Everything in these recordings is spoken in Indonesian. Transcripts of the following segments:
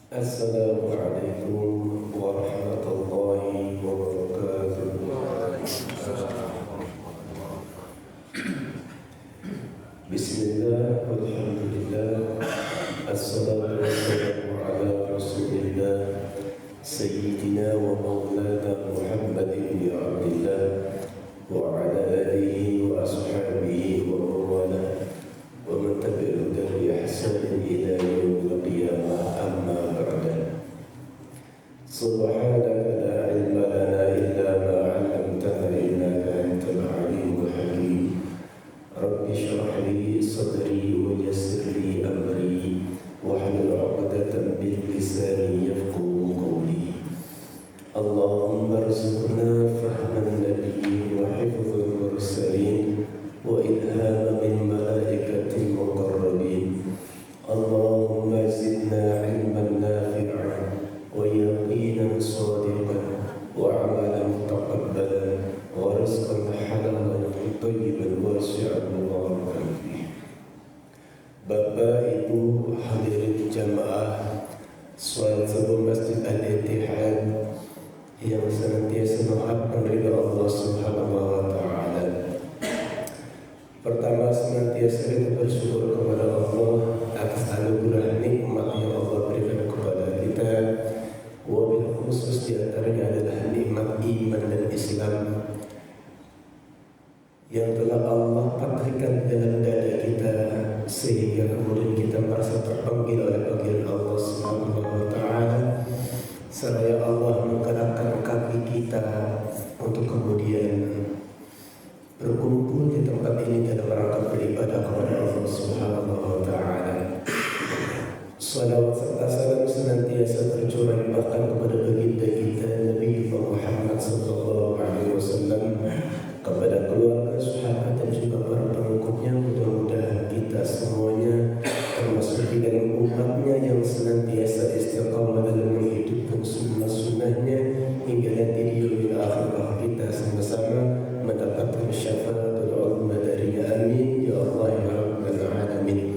Assalamualaikum warahmatullahi wabarakatuh. Bismillah, walhamdulillah, assalatu wassalamu ala rasulillah Sayyidina wa maulana Muhammad ibn Abdillah wa ala alihi wa ashabihi wa mawala wa man tabi'ahum bi ihsanin ila yaumil qiyamah, amma ba'da. Subhanaka la ilma lana illa ma 'allamtana innaka antal alimul hakim. Rabbi shrah li sadri wa yassir li amri wahlul 'uqdatam min lisani yafqahu qawli. Allahumma arzuqna fahman nabiyyin wa hifdzal mursalin wa ilhama min malaikatil muqarrabin. Allahumma zidna ilman nafi'an wa yaqinan sadiqan wa amalan taqabbalan wa rizqan halalan thayyiban wasi'an mubarakan fih. Bapak, Ibu, hadirin jamaah salat subuh Masjid Al-Ittihad yang senantiasa mengharapkan ridha Allah Subhanahu wa taala. Pertama, senantiasa kita bersyukur kepada Allah atas anugerah nikmat yang Allah berikan kepada kita. Wabil khusus di antaranya adalah nikmat iman dan Islam yang telah Allah patrikan dalam dada kita, sehingga kemudian kita merasa terpanggil oleh panggilan Allah Subhanahu wa taala. Seraya Allah menggerakkan kaki kita untuk kemudian berkumpul di tempat ini dalam rangka beribadah kepada Allah Subhanahu wa taala. Salawat serta salam senantiasa tercurah bahkan kepada baginda kita Nabi Muhammad sallallahu alaihi wasallam, kepada keluarga, sahabat dan juga para pengikutnya. Mudah-mudahan kita semuanya termasuk di dalam umatnya yang senantiasa istiqamah dalam menghidupkan sunnah-sunnahnya hingga nanti di yaumil akhirah kita sama-sama mendapatkan syafaatul uzma darinya. Amin ya Allah ya rabbal alamin.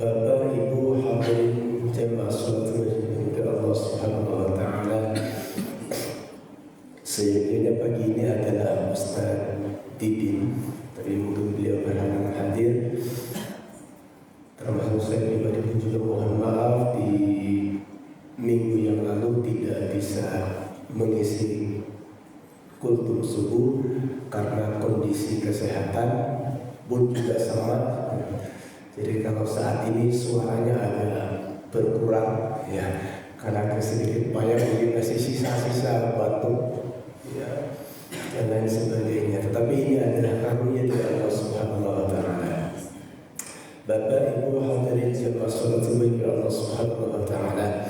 Bapak, Ibu, hadirin jemaah salat kepada Allah Subhanahu wa taala. Sejujurnya pagi ini adalah Ustaz Didin, tapi mungkin beliau berhalangan hadir. Termasuk saya pribadi pun juga mohon maaf di minggu yang lalu tidak bisa mengisi kultum subuh karena kondisi kesehatan pun juga sama. Jadi kalau saat ini suaranya agak berkurang ya, karena sedikit banyak jadi masih sisa-sisa batuk ya, dan lain sebagainya. Tetapi ini adalah karunia dari Allah Subhanahu wa taala. Bapak, Ibu, hadirin jemaah salat subuh Allah Subhanahu wa taala.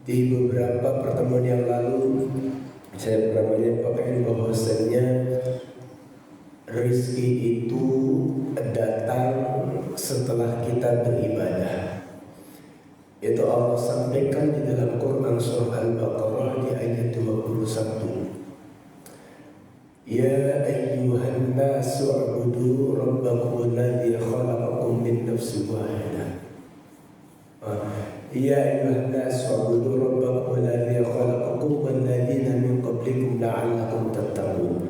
Di beberapa pertemuan yang lalu saya pernah menyampaikan bahwasannya rezeki itu datang setelah kita beribadah. Itu Allah sampaikan di dalam Quran surah Al-Baqarah di ayat 21. Ya ayyuhan nasu u'budu rabbakum alladhi khalaqakum min nafsin wahidah. Ya ayyuhan nasu u'budu rabbakum alladhi khalaqakum walladzina min qablikum la'allakum tattaqun.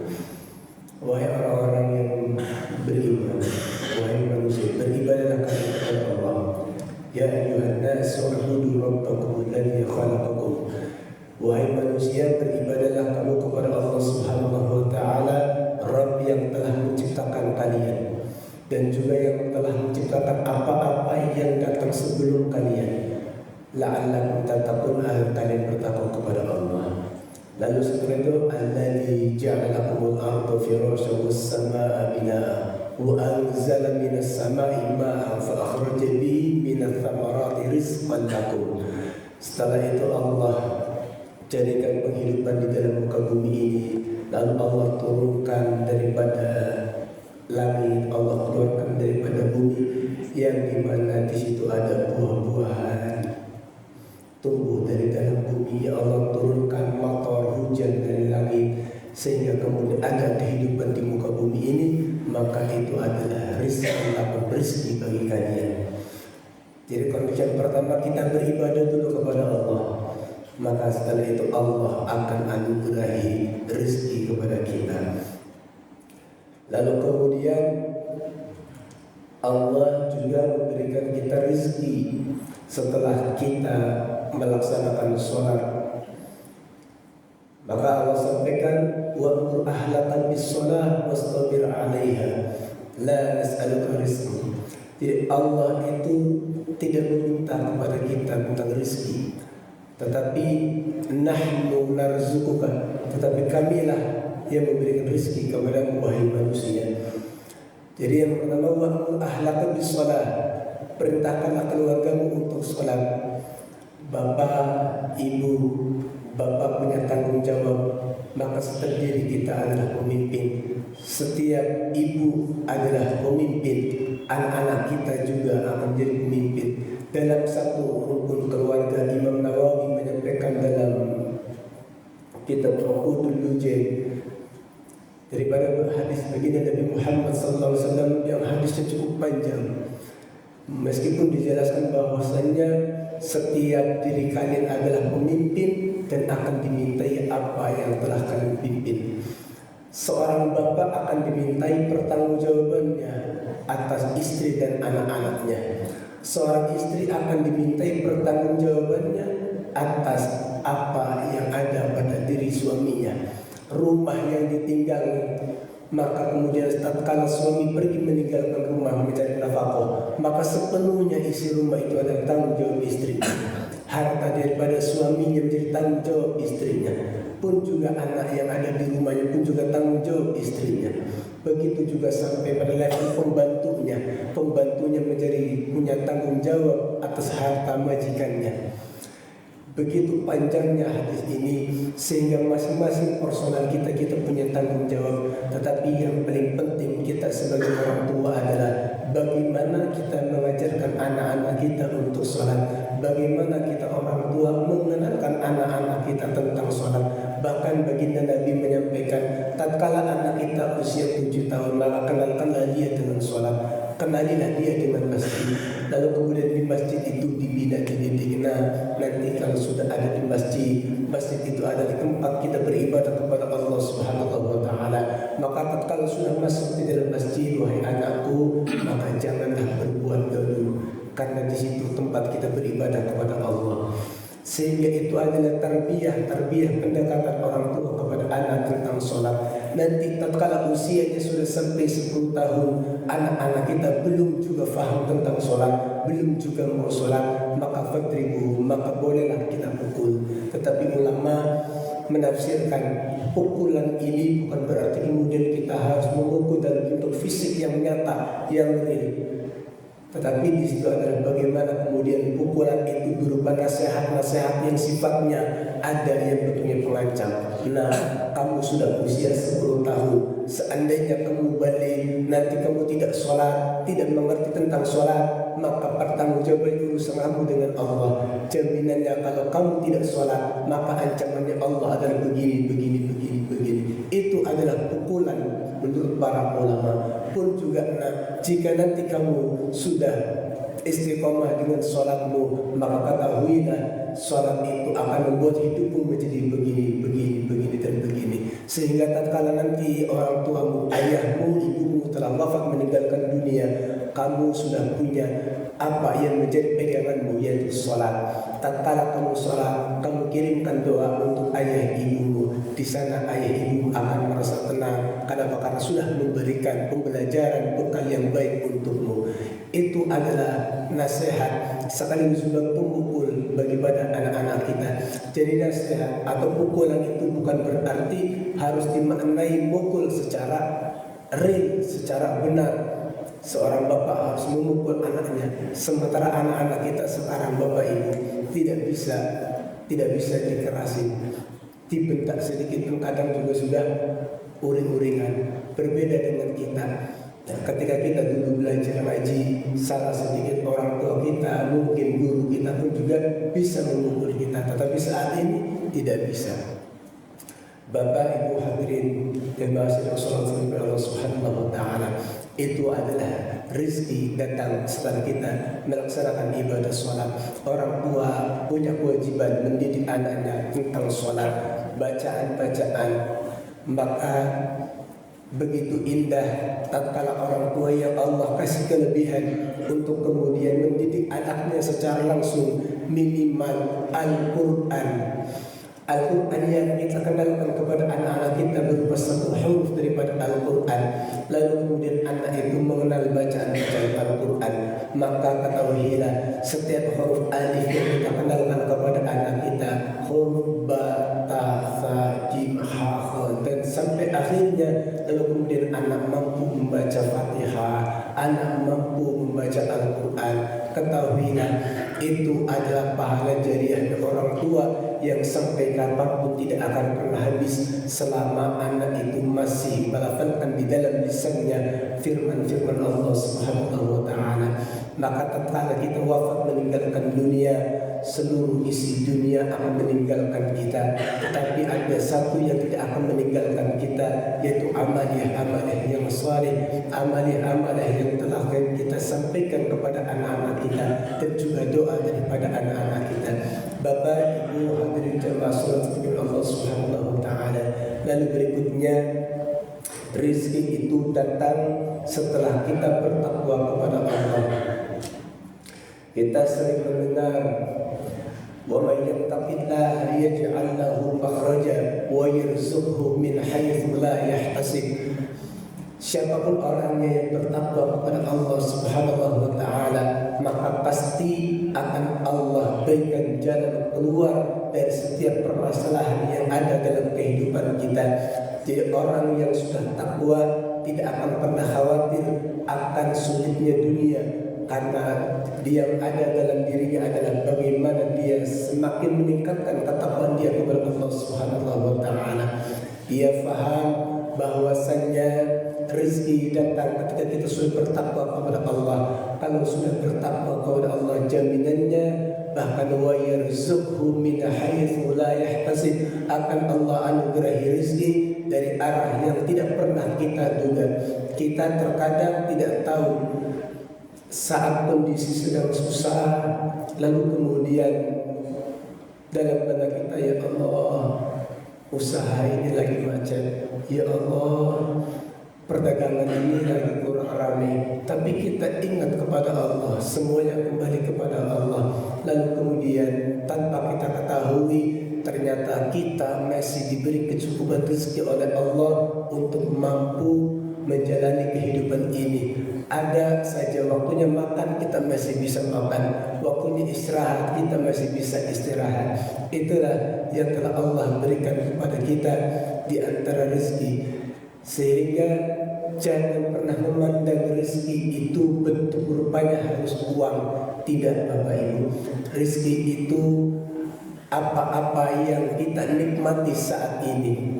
Wahai orang-orang yang beriman, wahai manusia, beribadahlah kepada Allah. Ya ayyuhan nasu u'budu rabbakum alladhi khalaqakum. Wahai manusia, beribadahlah kamu kepada Allah Subhanahu wa taala, Rabb yang telah menciptakan kalian dan juga yang telah menciptakan apa-apa yang datang sebelum kalian. La'allakum tattaqun, agar kalian bertakwa kepada Allah. Lalu setelah itu, alladzi ja'alakumul arda firasyan was samaa'a binaa'a wa anzala minas samaa'i maa'an fa akhraja bihi minats thamarati rizqan lakum. Setelah itu Allah jadikan penghidupan di dalam muka bumi ini. Lalu Allah turunkan daripada langit, Allah keluarkan daripada bumi, yang dimana di situ ada buah-buahan tumbuh dari dalam bumi. Allah turunkan matar hujan dari langit sehingga kemudian ada kehidupan di muka bumi ini. Maka itu adalah rezeki, apa rezeki bagi kalian. Jadi condition pertama kita beribadah dulu kepada Allah. Maka setelah itu Allah akan anugerahi rezeki kepada kita. Lalu kemudian Allah juga memberikan kita rezeki setelah kita melaksanakan sholat. Maka Allah sampaikan, wa'mur ahlaka bis-shalah wastabir 'alaiha la nas'aluka rizqan. Jadi Allah itu tidak meminta kepada kita tentang rezeki, tetapi nahnu narzuquka, tetapi kamilah yang memberikan rezeki kepada wahai manusia. Jadi yang pertama, wa'mur ahlaka bis-shalah, perintahkanlah keluargamu untuk sholat. Bapak, ibu, bapak punya tanggung jawab, maka setiap diri kita adalah pemimpin. Setiap ibu adalah pemimpin, anak-anak kita juga akan menjadi pemimpin. Dalam satu rukun keluarga, Imam Nawawi menyampaikan dalam kitab Uqudul Lujain daripada hadis baginda Nabi Muhammad SAW yang hadisnya cukup panjang. Meskipun dijelaskan bahwasanya setiap diri kalian adalah pemimpin dan akan dimintai apa yang telah kalian pimpin. Seorang bapak akan dimintai pertanggungjawabannya atas istri dan anak-anaknya. Seorang istri akan dimintai pertanggungjawabannya atas apa yang ada pada diri suaminya. Rumah yang ditinggal, maka kemudian tatkala suami pergi meninggalkan rumah mencari nafkah, maka sepenuhnya isi rumah itu adalah tanggung jawab istri. Harta daripada suaminya menjadi tanggung jawab istrinya. Pun juga anak yang ada di rumahnya pun juga tanggung jawab istrinya. Begitu juga sampai pada level pembantunya. Pembantunya menjadi punya tanggung jawab atas harta majikannya. Begitu panjangnya hadis ini, sehingga masing-masing personal kita punya tanggung jawab. Tetapi yang paling penting kita sebagai orang tua adalah bagaimana kita mengajarkan anak-anak kita untuk sholat. Bagaimana kita orang tua mengenalkan anak-anak kita tentang sholat. Bahkan baginda Nabi menyampaikan, tatkala anak kita usia 7 tahun, maka kenalkanlah dia dengan sholat. Kenalilah dia dengan masjid. Lalu kemudian di masjid itu dibina, dididik. Nah, nanti kalau sudah ada di masjid, masjid itu adalah tempat kita beribadah kepada Allah Subhanahu wa Ta'ala. Maka tatkala sudah masuk di dalam masjid, wahai anakku, maka janganlah berbuat gaduh, karena di situ tempat kita beribadah kepada Allah. Sehingga itu adalah tarbiyah pendekatan orang tua kepada anak tentang sholat. Nanti tatkala usianya sudah sampai 10 tahun, anak-anak kita belum juga faham tentang sholat, belum juga mau sholat, maka fadribu, maka bolehlah kita pukul. Tetapi ulama menafsirkan pukulan ini bukan berarti kemudian kita harus memukul dalam bentuk fisik yang nyata, yang real. Tetapi di situ adalah bagaimana kemudian pukulan itu berupa nasihat-nasihat yang sifatnya ada yang bentuknya pengancam. Nah, kamu sudah usia 10 tahun, seandainya kamu balik, nanti kamu tidak sholat, tidak mengerti tentang sholat, maka pertanggungjawaban urusan kamu dengan Allah. Jaminannya kalau kamu tidak sholat, maka ancamannya Allah adalah begini. Itu adalah pukulan menurut para ulama. Pun juga jika nanti kamu sudah istiqomah dengan sholatmu, maka ketahuilah sholat itu akan membuat hidupmu menjadi begini dan begini. Sehingga tatkala nanti orang tuamu, ayahmu, ibumu telah wafat meninggalkan dunia, kamu sudah punya apa yang menjadi peganganmu, yaitu sholat. Tatkala kamu sholat, kamu kirimkan doa untuk ayah ibumu. Di sana ayah ibu akan merasa tenang. Karena sudah memberikan pembelajaran bekal yang baik untukmu. Itu adalah nasihat sekaligus juga pemukul bagi pada anak-anak kita. Jadi nasihat atau pukulan itu bukan berarti harus dimaknai mukul secara real, secara benar. Seorang bapak harus memukul anaknya, sementara anak-anak kita sekarang bapak ibu tidak bisa dikerasin. Dibentak sedikit pun kadang juga sudah uring-uringan. Berbeda dengan kita. Dan ketika kita dulu belajar ngaji, salah sedikit orang tua kita, mungkin guru kita pun juga bisa memukul kita. Tetapi saat ini tidak bisa. Bapak Ibu hadirin dan mahasiswa Allah Subhanahu wa Ta'ala, itu adalah rizki datang setelah kita melaksanakan ibadah sholat. Orang tua punya kewajiban mendidik anaknya tentang sholat, bacaan-bacaan. Maka begitu indah tatkala orang tua yang Allah kasih kelebihan untuk kemudian mendidik anaknya secara langsung minimal Al-Quran. Al-Quran yang kita kenalkan kepada anak-anak kita berupa satu huruf daripada Al-Quran. Lalu kemudian anak itu mengenal bacaan-bacaan Al-Quran. Maka ketahuilah setiap huruf alif yang kita kenalkan kepada anak kita, huruf ba, ta, sa, jim, ha, kha, dan sampai akhirnya. Lalu kemudian anak mampu membaca Fatihah, anak mampu membaca Al-Quran. Ketahuilah itu adalah pahala jariah dari orang tua yang sampai kapanpun tidak akan pernah habis selama anak itu masih melafalkan di dalam lisannya firman-firman Allah Subhanahu wa taala. Maka tatkala kita wafat meninggalkan dunia, seluruh isi dunia akan meninggalkan kita, tetapi ada satu yang tidak akan meninggalkan kita, yaitu amaliyah-amaliyah yang saleh, amaliyah-amaliyah yang telah kita sampaikan kepada anak-anak kita, dan juga doa daripada anak-anak kita. Bapak, Ibu, hadirin jemaah salat Allah Subhanahu wa taala. Lalu berikutnya, rezeki itu datang setelah kita bertakwa kepada Allah. Kita sering mendengar, wa may yattaqillaha yaj'al lahu makhraja wa yarzuqhu min haitsu la yahtasib. Siapapun orangnya yang bertakwa kepada Allah Subhanahu wa taala, maka pasti akan Allah berikan jalan keluar dari setiap permasalahan yang ada dalam kehidupan kita. Jadi orang yang sudah takwa tidak akan pernah khawatir akan sulitnya dunia, karena dia yang ada dalam dirinya adalah bagaimana dia semakin meningkatkan ketakwaan dia kepada Allah Subhanahu wa taala. Dia faham bahwasannya rezeki datang ketika kita sudah bertakwa kepada Allah. Kalau sudah bertakwa kepada Allah, jaminannya bahkan wa yarzuqhu min haitsu la yahtasib, akan Allah anugerahi rezeki dari arah yang tidak pernah kita duga. Kita terkadang tidak tahu saat kondisi sedang susah, lalu kemudian dalam benak kita, ya Allah, usaha ini lagi macet, ya Allah, perdagangan ini lagi kurang ramai, tapi kita ingat kepada Allah, semuanya kembali kepada Allah. Lalu kemudian tanpa kita ketahui, ternyata kita masih diberi kecukupan rezeki oleh Allah untuk mampu menjalani kehidupan ini. Ada saja waktunya makan, kita masih bisa makan. Waktunya istirahat, kita masih bisa istirahat. Itulah yang telah Allah berikan kepada kita di antara rezeki. Sehingga jangan pernah memandang rezeki itu bentuk rupanya harus uang. Tidak, Bapak Ibu. Rezeki itu apa-apa yang kita nikmati saat ini.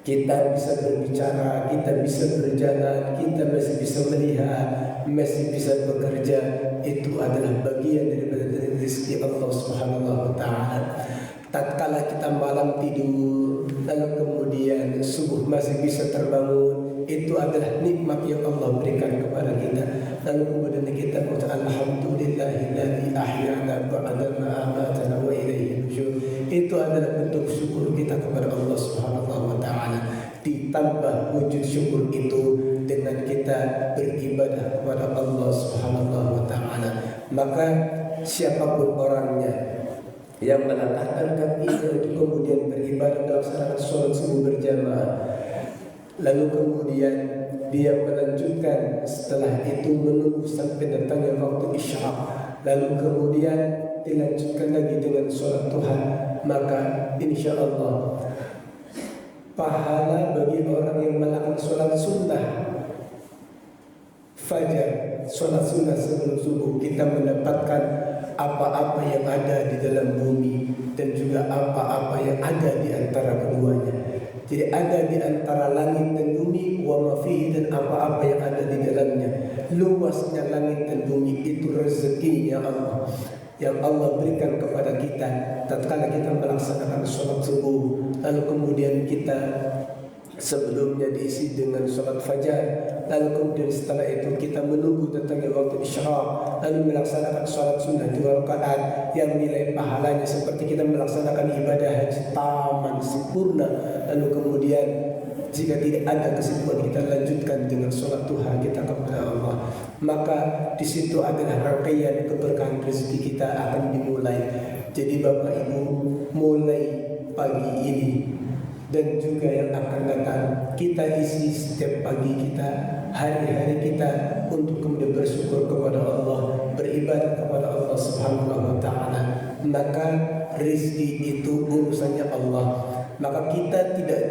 Kita bisa berbicara, kita bisa berjalan, kita masih bisa melihat, masih bisa bekerja. Itu adalah bagian daripada rezeki Allah Subhanahu wa taala. Tatkala kita malam tidur, lalu kemudian subuh masih bisa terbangun, itu adalah nikmat yang Allah berikan kepada kita. Lalu kemudian kita mengucapkan alhamdulillahilladzi ahyana ba'da ma amatana wa ilaihi nusyur. Itu adalah bentuk syukur kita kepada Allah Subhanahu wa taala. Ditambah wujud syukur itu dengan kita beribadah kepada Allah Subhanahu wa taala. Maka siapapun orangnya yang melangkahkan kakinya untuk kemudian beribadah melaksanakan sholat subuh berjamaah, lalu kemudian dia melanjutkan setelah itu menunggu sampai datangnya waktu isya, lalu kemudian dilanjutkan lagi dengan sholat Tuhan, maka insya Allah pahala bagi orang yang melakukan sholat sunnah fajar, sholat sunnah sebelum subuh, kita mendapatkan apa-apa yang ada di dalam bumi dan juga apa-apa yang ada di antara keduanya. Jadi ada di antara langit dan bumi, wa ma fihi, dan apa-apa yang ada di dalamnya. Luasnya langit dan bumi itu rezekinya Allah yang Allah berikan kepada kita tatkala kita melaksanakan sholat subuh, lalu kemudian kita sebelumnya diisi dengan sholat fajar, lalu kemudian setelah itu kita menunggu datangnya waktu isyraq, lalu melaksanakan sholat sunnah 2 rakaat yang nilai pahalanya seperti kita melaksanakan ibadah haji taman sempurna. Lalu kemudian jika tidak ada kesibukan, kita lanjutkan dengan sholat duha kita kepada Allah. Maka di situ adalah rangkaian keberkahan rezeki kita akan dimulai. Jadi Bapak Ibu, mulai pagi ini dan juga yang akan datang, kita isi setiap pagi kita, hari-hari kita untuk kemudian bersyukur kepada Allah, beribadah kepada Allah Subhanahu wa taala. Maka rezeki itu urusannya Allah. Maka kita tidak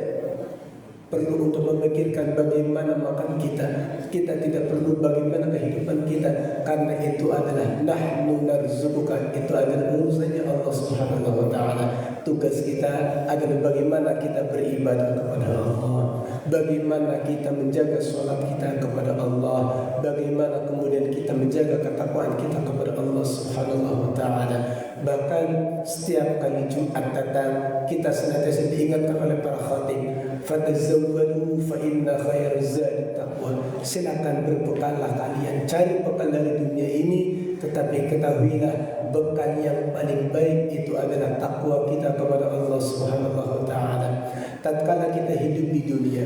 perlu untuk memikirkan bagaimana makan kita. Kita tidak perlu bagaimana kehidupan kita, karena itu adalah nahnu narzuquka, itu adalah urusannya Allah Subhanahu wa taala. Tugas kita adalah bagaimana kita beribadah kepada Allah, bagaimana kita menjaga sholat kita kepada Allah, bagaimana kemudian kita menjaga ketakwaan kita kepada Allah Subhanahu wa taala. Bahkan setiap kali Jumat datang, kita senantiasa diingatkan oleh para khatib, fatazawwadu fa inna khairaz zadi taqwa. Silakan berbekallah kalian, cari bekal dari dunia ini, tetapi ketahuilah bekal yang paling baik itu adalah takwa kita kepada Allah Subhanahu wa taala. Tatkala kita hidup di dunia,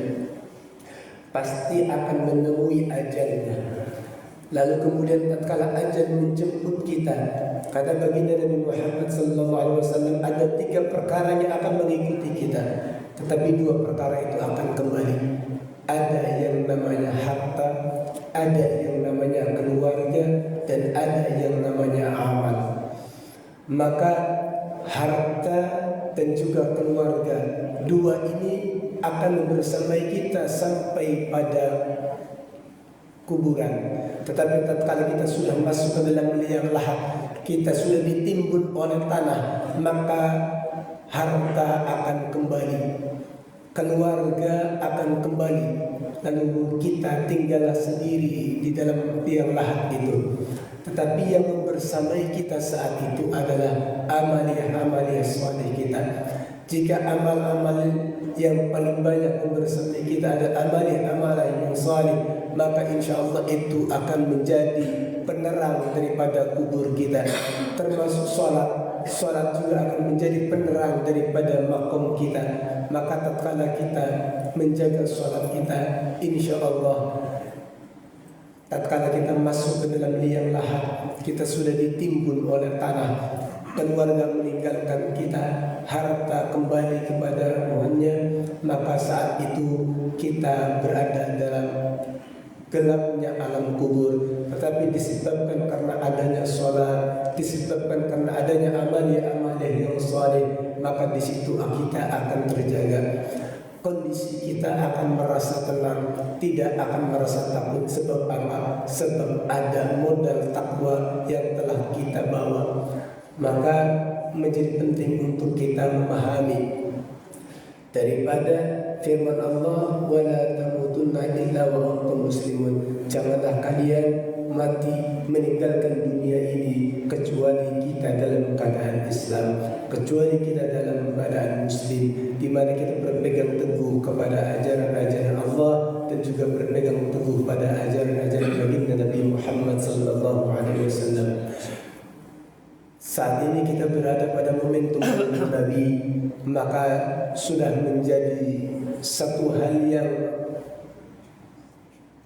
pasti akan menemui ajalnya. Lalu kemudian tatkala ajal menjemput kita, kata baginda Nabi Muhammad SAW, ada 3 perkara yang akan mengikuti kita, tetapi 2 perkara itu akan kembali. Ada yang namanya harta, ada yang namanya keluarga, dan ada yang namanya amal. Maka harta dan juga keluarga, 2 ini akan bersamai kita sampai pada kuburan. Tetapi tatkala kita sudah masuk ke dalam liang lahat, kita sudah ditimbun oleh tanah, maka harta akan kembali, keluarga akan kembali, lalu kita tinggallah sendiri di dalam liang lahat itu. Tetapi yang membersamai kita saat itu adalah amaliyah saleh kita. Jika amal-amal yang paling banyak membersamai kita ada amalan yang saleh, maka insya Allah itu akan menjadi penerang daripada kubur kita. Termasuk sholat juga akan menjadi penerang daripada makom kita. Maka tatkala kita menjaga sholat kita, insya Allah tatkala kita masuk ke dalam liang lahat, kita sudah ditimbun oleh tanah, keluarga meninggalkan kita, harta kembali kepada Tuhannya, maka saat itu kita berada dalam gelapnya alam kubur. Tetapi disebabkan karena adanya sholat, disebabkan karena adanya amalia yang saleh, maka di situ kita akan terjaga. Kondisi kita akan merasa tenang, tidak akan merasa takut. Sebab apa? Sebab ada modal takwa yang telah kita bawa. Maka menjadi penting untuk kita memahami daripada firman Allah, wala tamutunna illa wa antum muslimun. Janganlah kalian mati meninggalkan dunia ini kecuali kita dalam keadaan Islam, kecuali kita dalam keadaan Muslim, di mana kita berpegang teguh kepada ajaran-ajaran Allah dan juga berpegang teguh pada ajaran-ajaran baginda Nabi Muhammad sallallahu alaihi wasallam. Saat ini kita berada pada momentum Nabi, maka sudah menjadi satu hal yang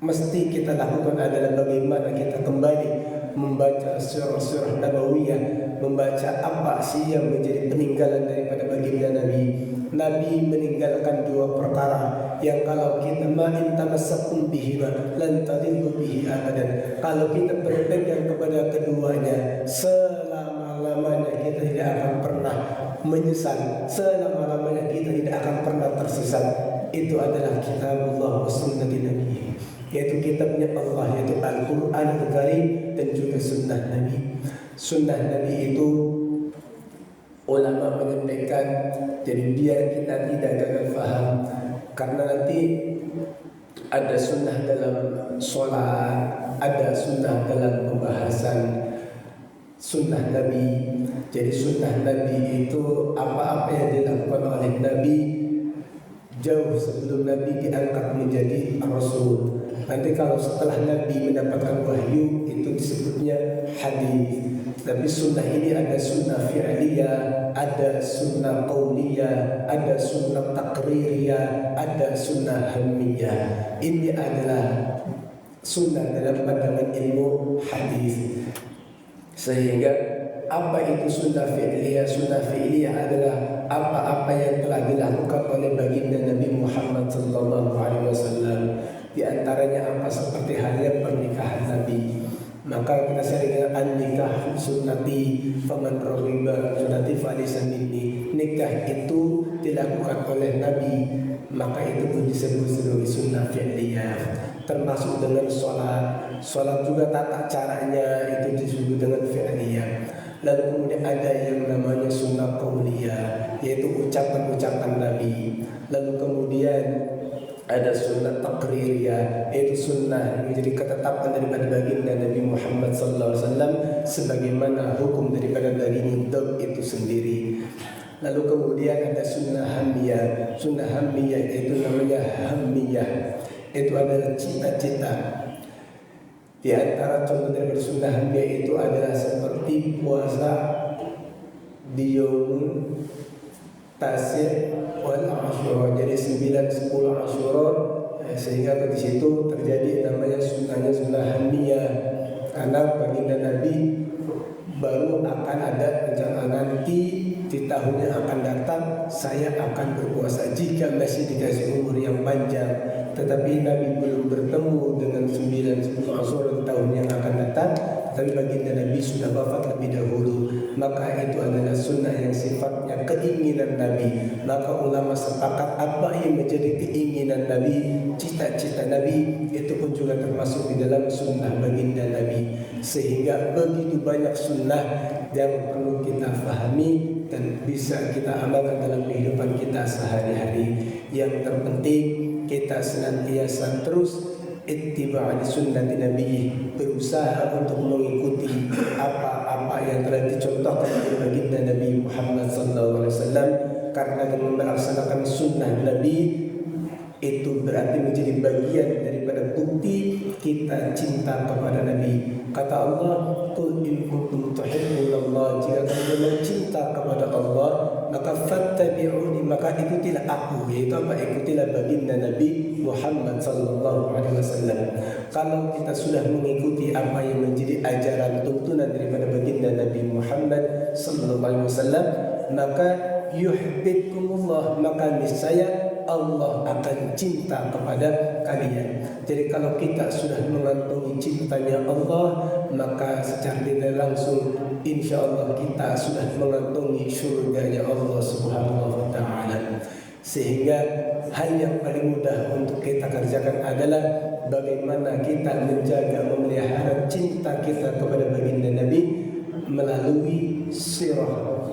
mesti kita lakukan adalah bagaimana kita kembali membaca surah-surah nabawiyah, membaca apa sih yang menjadi peninggalan daripada baginda Nabi. Nabi meninggalkan 2 perkara yang kalau kita ma'in tamassakum bihi lan tadillu bihi abadan. Kalau kita berpegang kepada keduanya, selama-lamanya kita tidak akan pernah menyesal, selama-lamanya kita tidak akan pernah tersesat. Itu adalah kitabullah wa sunnati Nabi, yaitu kitabnya Allah, yaitu Al-Quran Al-Karim dan juga sunnah Nabi. Sunnah Nabi itu ulama menyampaikan, jadi biar kita tidak gagal faham, karena nanti ada sunnah dalam sholat, ada sunnah dalam pembahasan sunnah Nabi. Jadi sunnah Nabi itu apa-apa yang dilakukan oleh Nabi jauh sebelum Nabi diangkat menjadi Rasul. Nanti kalau setelah Nabi mendapatkan wahyu itu disebutnya hadis. Tapi sunnah ini ada sunnah fi'liyah, ada sunnah qauliyah, ada sunnah taqririyah, ada sunnah hamiyah. Ini adalah sunnah dalam pandangan ilmu hadis. Sehingga apa itu sunnah fi'liyah? Sunnah fi'liyah adalah apa-apa yang telah dilakukan oleh baginda Nabi Muhammad SAW. Di antaranya apa? Seperti halnya pernikahan Nabi. Maka kita sering an-nikah sunnati faman raghiba sunnati falaysa minni. Nikah itu dilakukan oleh Nabi, maka itu pun disebut sebagai sunnah fi'liyah. Termasuk dengan sholat juga tata caranya itu disebut dengan fi'liyah. Lalu kemudian ada yang namanya sunnah qauliyah, yaitu ucapan-ucapan Nabi. Lalu kemudian ada sunnah taqririyah, yaitu sunnah menjadi ketetapan daripada baginda Nabi Muhammad SAW sebagaimana hukum daripada daging dog itu sendiri. Lalu kemudian ada sunnah hamiyah. Sunnah hamiyah itu namanya hamiyah, itu adalah cita-cita. Di antara contoh daripada sunnah hamiyah itu adalah seperti puasa di yaum tasir wal Asyura, jadi 9, 10 Asyura, sehingga di situ terjadi namanya sunnah hamiyah. Karena baginda Nabi baru akan ada rencana nanti di tahun yang akan datang saya akan berpuasa jika masih dikasih umur yang panjang. Tetapi Nabi belum bertemu dengan 9, 10 Asyura di tahun yang akan datang, tapi baginda Nabi sudah wafat lebih dahulu. Maka itu adalah sunnah yang sifatnya keinginan Nabi. Maka ulama sepakat apa yang menjadi keinginan Nabi, cita-cita Nabi, itu pun juga termasuk di dalam sunnah baginda Nabi. Sehingga begitu banyak sunnah yang perlu kita fahami dan bisa kita amalkan dalam kehidupan kita sehari-hari. Yang terpenting kita senantiasa terus ittiba' sunnati Nabi, berusaha untuk mengikuti apa-apa yang telah dicontohkan oleh baginda Nabi Muhammad SAW. Karena dengan melaksanakan sunnah Nabi itu berarti menjadi bagian daripada bukti kita cinta kepada Nabi. Kata Allah, qul in kuntum tuhibbunallah, jika kamu memang cinta kepada Allah, maka fattabi'uni, maka ikutilah aku, yaitu apa? Ikutilah baginda Nabi Muhammad sallallahu alaihi wasallam. Kalau kita sudah mengikuti apa yang menjadi ajaran tuntunan daripada baginda Nabi Muhammad sallallahu alaihi wasallam, maka yuhibbukumullah, maka niscaya Allah akan cinta kepada kalian. Jadi kalau kita sudah mengantongi cintanya Allah, maka secara tidak langsung insya Allah kita sudah mengantongi surganya Allah Subhanahu wa ta'ala. Sehingga hal yang paling mudah untuk kita kerjakan adalah bagaimana kita menjaga, memelihara cinta kita kepada baginda Nabi melalui sirah.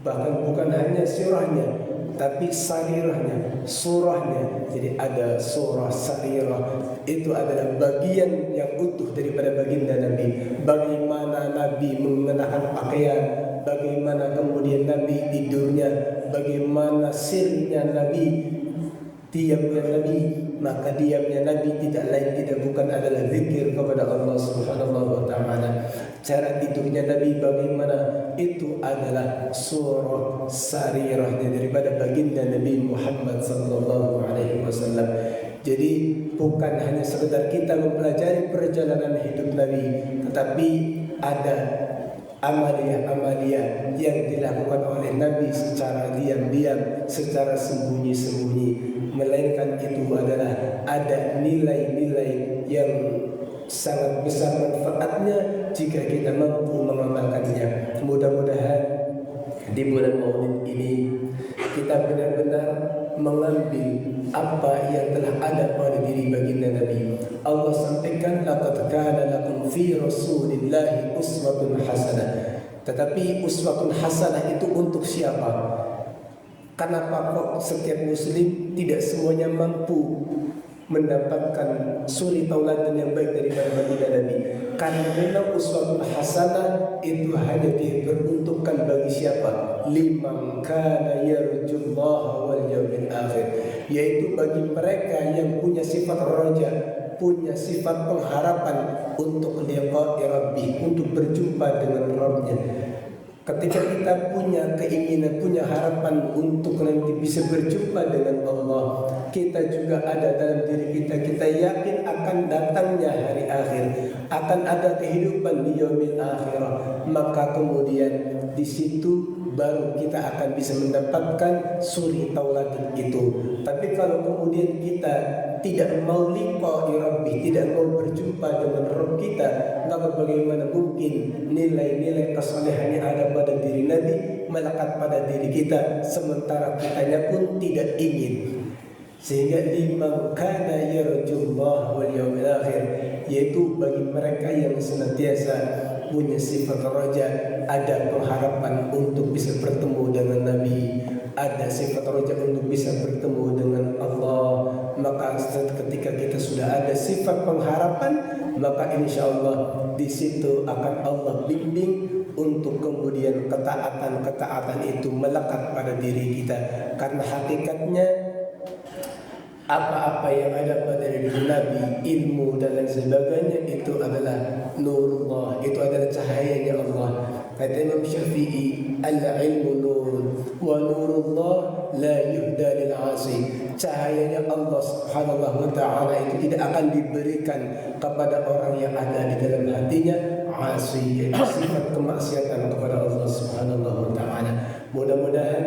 Bahkan bukan hanya sirahnya, tapi sarirahnya, surahnya. Jadi ada surah sarirah, itu adalah bagian yang utuh daripada baginda Nabi. Bagaimana Nabi mengenakan pakaian, bagaimana kemudian Nabi tidurnya, bagaimana sirnya Nabi, diamnya Nabi. Maka diamnya Nabi tidak lain tidak bukan adalah zikir kepada Allah Subhanahu wa ta'ala. Cara tidurnya Nabi bagaimana, itu adalah surah sarirahnya daripada baginda Nabi Muhammad sallallahu alaihi wasallam. Jadi bukan hanya sekedar kita mempelajari perjalanan hidup Nabi, tetapi ada amalia-amalia yang dilakukan oleh Nabi secara diam-diam, secara sembunyi-sembunyi. Melainkan itu adalah ada nilai-nilai yang sangat besar manfaatnya jika kita mampu mengamalkannya. Mudah-mudahan di bulan Maulid ini kita benar-benar mengambil apa yang telah ada pada diri baginda Nabi. Allah sampaikan laqad kana lakum fi Rasulillahi uswatun hasanah. Tetapi uswatun hasanah itu untuk siapa? Kenapa kok setiap muslim tidak semuanya mampu mendapatkan suri tauladan yang baik daripada baginda Nabi. Karena memang uswatun hasanah itu hanya diperuntukkan bagi siapa? Liman kana yarjullaha wal yawmil akhir, yaitu bagi mereka yang punya sifat raja, punya sifat pengharapan untuk liqa'i rabbih, untuk berjumpa dengan Rabbnya. Ketika kita punya keinginan, punya harapan untuk nanti bisa berjumpa dengan Allah, kita juga ada dalam diri kita, kita yakin akan datangnya hari akhir, akan ada kehidupan di yaumil akhirah, maka kemudian di situ baru kita akan bisa mendapatkan suri tauladan itu. Tapi kalau kemudian kita tidak mau liqa'i rabbih, tidak mau berjumpa dengan Rabb kita, maka bagaimana mungkin nilai-nilai kesalehan yang ada pada diri Nabi melekat pada diri kita, sementara kitanya pun tidak ingin. Sehingga liman kana yarjullah wal yawmil akhir, yaitu bagi mereka yang senantiasa punya sifat raja, ada pengharapan untuk bisa bertemu dengan Nabi, ada sifat raja untuk bisa bertemu dengan Allah. Maka ketika kita sudah ada sifat pengharapan, maka insya Allah di situ akan Allah bimbing untuk kemudian ketaatan itu melekat pada diri kita. Karena hakikatnya apa-apa yang ada pada diri Nabi, ilmu dan lain sebagainya, itu adalah nurullah, itu adalah cahayanya Allah. Kata Imam Syafi'i, al-ilmu nur wa nurullah la yuhda lil 'asi. Cahayanya Allah Subhanahu wa ta'ala itu tidak akan diberikan kepada orang yang ada di dalam hatinya 'asi, yaitu sifat kemaksiatan kepada Allah Subhanahu wa ta'ala. Mudah-mudahan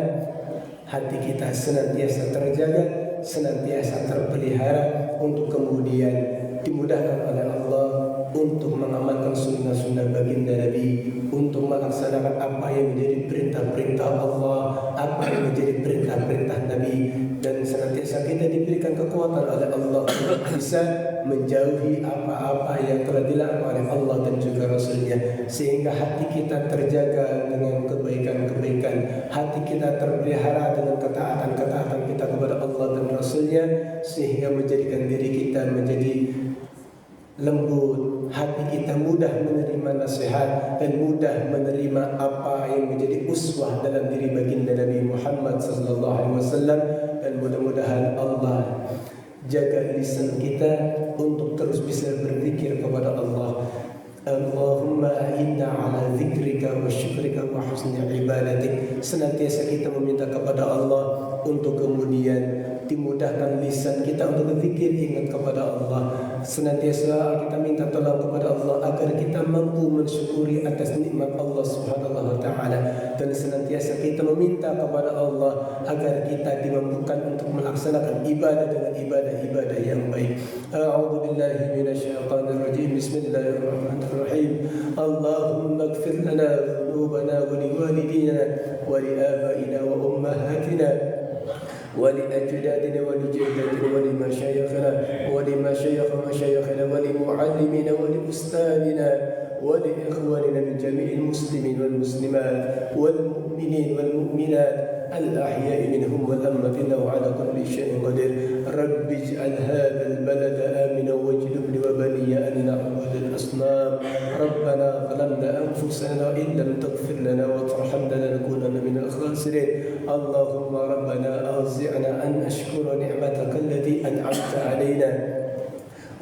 hati kita senantiasa terjaga, senantiasa terpelihara untuk kemudian dimudahkan oleh Allah untuk mengamalkan sunnah-sunnah baginda Nabi, untuk melaksanakan apa yang menjadi perintah-perintah Allah, apa yang menjadi perintah-perintah Nabi, dan senantiasa kita diberikan kekuatan oleh Allah untuk bisa menjauhi apa-apa yang telah dilarang oleh Allah dan juga Rasulnya, sehingga hati kita terjaga dengan kebaikan-kebaikan, hati kita terpelihara dengan ketaatan-ketaatan kita kepada Allah dan Rasulnya, sehingga menjadikan diri kita menjadi lembut, hati kita mudah menerima nasihat dan mudah menerima apa yang menjadi uswah dalam diri baginda Nabi Muhammad SAW. Dan mudah-mudahan Allah jaga lisan kita untuk terus bisa berzikir kepada Allah. Allahumma inna ala zikrika wa syukrika wa husni ibadatik. Senantiasa kita meminta kepada Allah untuk kemudian dimudahkan lisan kita untuk berzikir, ingat kepada Allah. Senantiasa kita minta tolong kepada Allah agar kita mampu mensyukuri atas nikmat Allah Subhanahu wa ta'ala, dan senantiasa kita meminta kepada Allah agar kita dimampukan untuk melaksanakan ibadah dengan ibadah-ibadah yang baik. A'udzu billahi minasyaitonir rajim. Bismillahirrahmanirrahim. Allahumma ighfir lana dhunubana wa liwalidina wa liabaina wa ummahatina ولأجدادنا ولجداتنا ولمشايخنا ولمشايخ مشايخنا ولمعلمنا ولأستاذنا ولإخواننا من جميع المسلمين والمسلمات والمؤمنين والمؤمنات الأحياء منهم والأموات إنه على كل شيء قدير. رب اجعل هذا البلد آمنا واجنبني وبني أن نعبد الأصنام. ربنا ظلمنا أنفسنا وإن لم تغفر لنا وترحمنا لنكونن من الخاسرين. اللهم ربنا أوزعنا أن نشكر نعمتك التي أنعمت علينا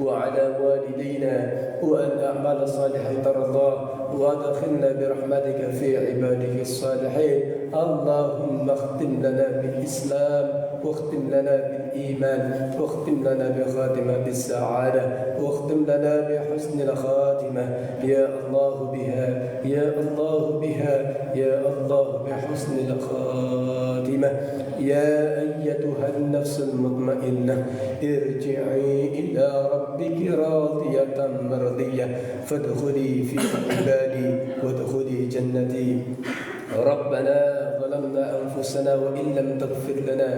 وعلى والدينا وأن نعمل صالحا ترضاه وادخلنا برحمتك في عبادك الصالحين. اللهم اختم لنا بالإسلام واختم لنا بالإيمان واختم لنا بخاتمة بالسعادة واختم لنا بحسن الخاتمة يا الله بها يا الله بها يا الله بحسن الخاتمة. يا أيتها النفس المطمئنة ارجعي إلى ربك راضية مرضية فادخلي في عبادي وادخلي جنتي. ربنا ظلمنا أنفسنا وإن لم تغفر لنا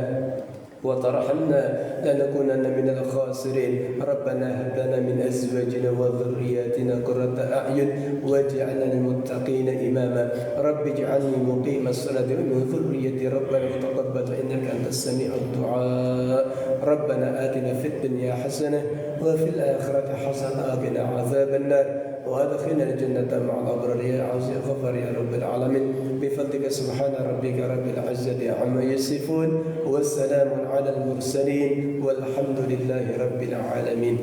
وترحمنا لنكونن من الخاسرين. ربنا هب لنا من أزواجنا وذرياتنا قرة أعين واجعلنا للمتقين إماما. رب اجعلني مقيم الصلاة ومن ذريتي ربنا وتقبل إنك أنت السميع الدعاء. ربنا آتنا في الدنيا حسنة وفي الآخرة حسنة وقنا عذاب النار وأدخلنا الجنة مع الأبرار يا عزيز غفر يا رب العالمين بفضلك سبحان ربك رب العزة عما يصفون والسلام على المرسلين والحمد لله رب العالمين.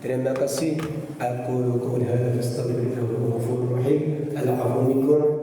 Terima kasih. Aku lakukan hal yang astagfirullah wa ghafurur rahim. Al-'afwu minkum.